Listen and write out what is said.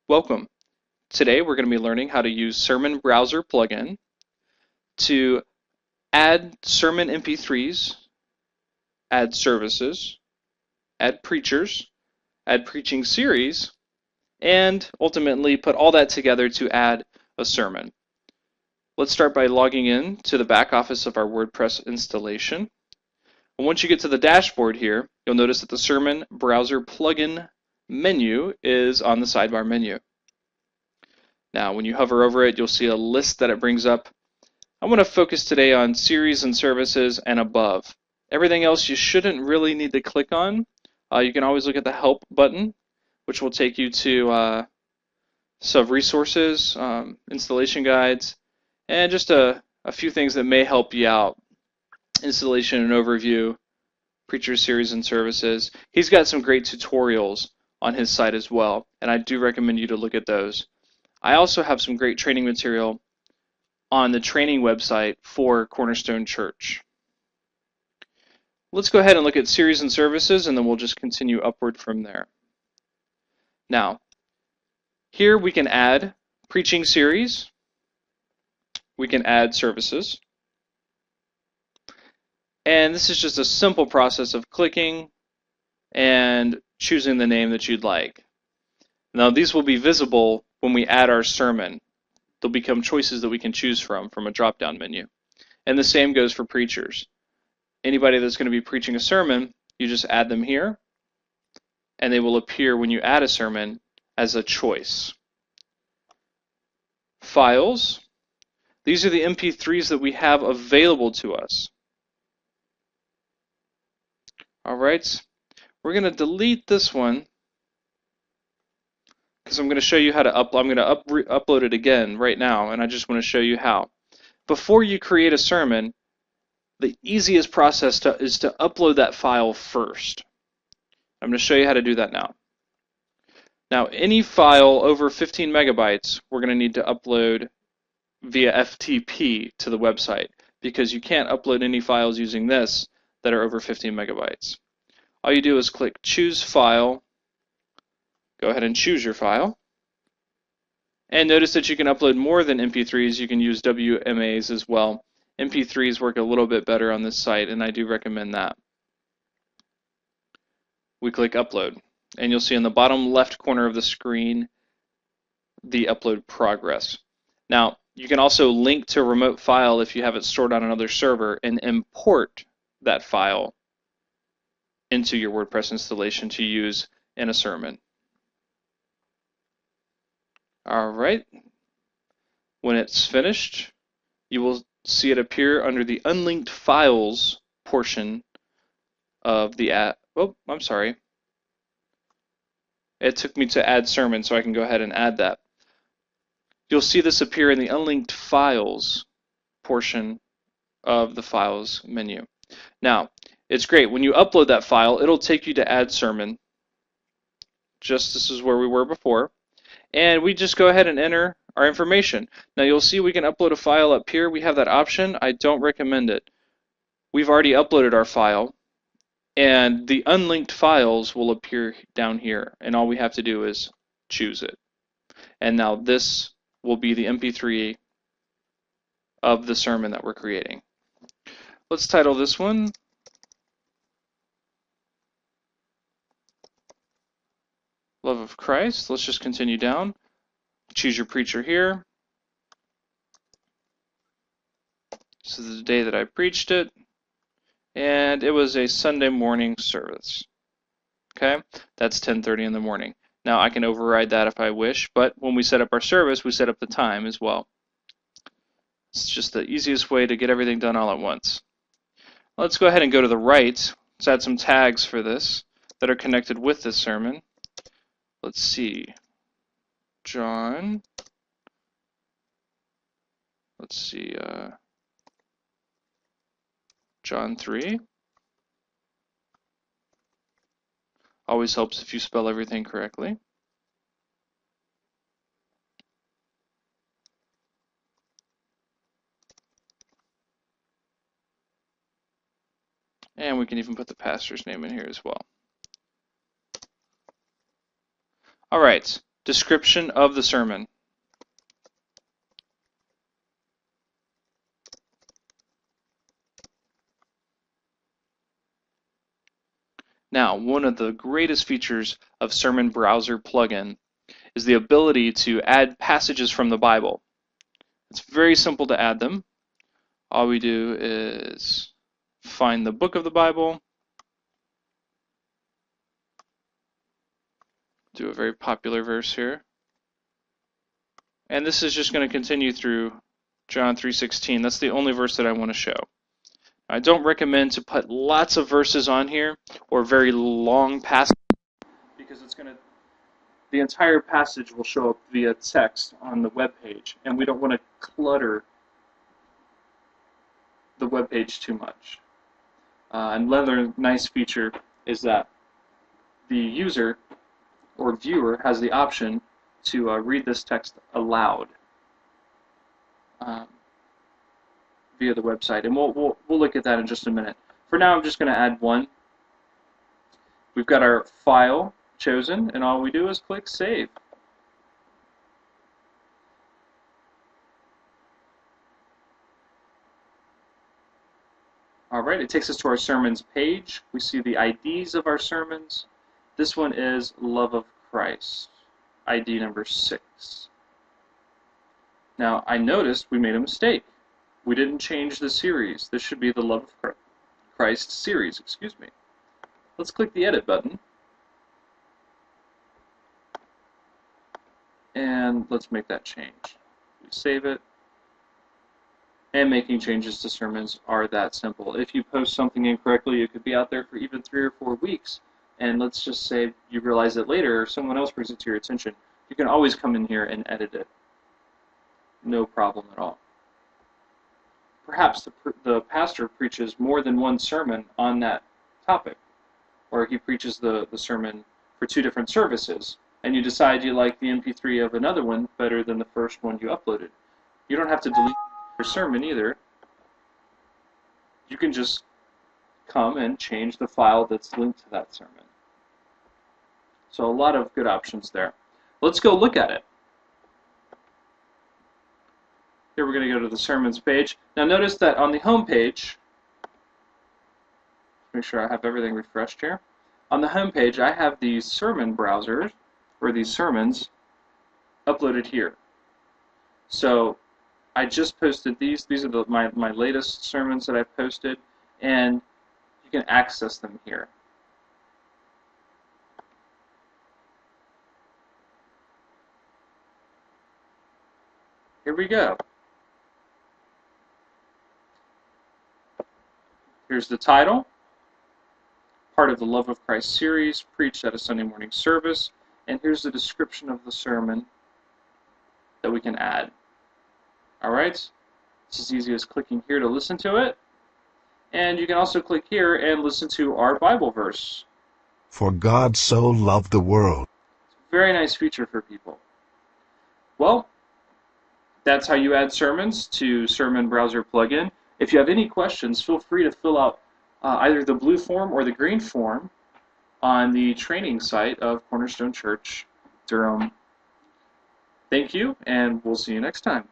Welcome. Today we're going to be learning how to use Sermon Browser plugin to add sermon MP3s, add services, add preachers, add preaching series, and ultimately put all that together to add a sermon. Let's start by logging in to the back office of our WordPress installation. And once you get to the dashboard here, you'll notice that the Sermon Browser plugin menu is on the sidebar menu. Now, when you hover over it, you'll see a list that it brings up. I want to focus today on series and services and above. Everything else you shouldn't really need to click on. You can always look at the help button, which will take you to some resources, installation guides, and just a few things that may help you out. Installation and overview, preacher series and services. He's got some great tutorials on his site as well, and I do recommend you to look at those. I also have some great training material on the training website for Cornerstone Church. Let's go ahead and look at series and services, and then we'll just continue upward from there. Now, here we can add preaching series, we can add services, and this is just a simple process of clicking and choosing the name that you'd like. Now, these will be visible when we add our sermon. They'll become choices that we can choose from a drop-down menu. And the same goes for preachers. Anybody that's going to be preaching a sermon, you just add them here, and they will appear when you add a sermon as a choice. Files. These are the MP3s that we have available to us. All right, we're going to delete this one because I'm going to show you how to upload. I'm going to upload it again right now, and I just want to show you how. Before you create a sermon, the easiest process is to upload that file first. I'm going to show you how to do that now. Now, any file over 15 megabytes, we're going to need to upload via FTP to the website because you can't upload any files using this that are over 15 megabytes. All you do is click Choose File. Go ahead and choose your file. And notice that you can upload more than MP3s. You can use WMAs as well. MP3s work a little bit better on this site, and I do recommend that. We click Upload, and you'll see in the bottom left corner of the screen the upload progress. Now, you can also link to a remote file if you have it stored on another server and import that file into your WordPress installation to use in a sermon. All right. When it's finished, you will see it appear under the unlinked files portion of the app. Oh, I'm sorry. It took me to add sermon, so I can go ahead and add that. You'll see this appear in the unlinked files portion of the files menu. Now, it's great. When you upload that file, it'll take you to add sermon. Just this is where we were before. And we just go ahead and enter our information. Now you'll see we can upload a file up here. We have that option. I don't recommend it. We've already uploaded our file, and the unlinked files will appear down here, and all we have to do is choose it. And now this will be the MP3 of the sermon that we're creating. Let's title this one Love of Christ. Let's just continue down. Choose your preacher here. This is the day that I preached it, and it was a Sunday morning service. Okay, that's 10:30 in the morning. Now I can override that if I wish, but when we set up our service, we set up the time as well. It's just the easiest way to get everything done all at once. Let's go ahead and go to the right. Let's add some tags for this that are connected with this sermon. Let's see. John. Let's see. John 3. Always helps if you spell everything correctly. And we can even put the pastor's name in here as well. All right, Description of the sermon. Now, one of the greatest features of Sermon Browser plugin is the ability to add passages from the Bible. It's very simple to add them. All we do is find the book of the Bible, do a very popular verse here, and this is just going to continue through John 3:16. That's the only verse that I want to show. I don't recommend to put lots of verses on here or very long passages because the entire passage will show up via text on the web page, and we don't want to clutter the web page too much. Another nice feature is that the user or viewer has the option to read this text aloud via the website, and we'll look at that in just a minute. For now, I'm just going to add one. We've got our file chosen, and all we do is click Save. Alright, it takes us to our sermons page. We see the IDs of our sermons. This one is Love of Christ, ID number 6. Now, I noticed we made a mistake. We didn't change the series. This should be the Love of Christ series, excuse me. Let's click the Edit button. And let's make that change. We save it. And making changes to sermons are that simple. If you post something incorrectly, it could be out there for even 3 or 4 weeks. And let's just say you realize it later, or someone else brings it to your attention. You can always come in here and edit it. No problem at all. Perhaps the pastor preaches more than one sermon on that topic, or he preaches the sermon for 2 different services, and you decide you like the MP3 of another one better than the first one you uploaded. You don't have to delete your sermon either. You can just come and change the file that's linked to that sermon. So a lot of good options there. Let's go look at it. Here we're going to go to the sermons page. Now notice that on the home page, make sure I have everything refreshed here. On the home page, I have these sermon browsers, or these sermons, uploaded here. So I just posted these. These are my latest sermons that I've posted, and you can access them here. Here we go. Here's the title, part of the Love of Christ series, preached at a Sunday morning service, and here's the description of the sermon that we can add. Alright, it's as easy as clicking here to listen to it, and you can also click here and listen to our Bible verse. For God so loved the world. It's a very nice feature for people. Well, that's how you add sermons to Sermon Browser plugin. If you have any questions, feel free to fill out either the blue form or the green form on the training site of Cornerstone Church, Durham. Thank you, and we'll see you next time.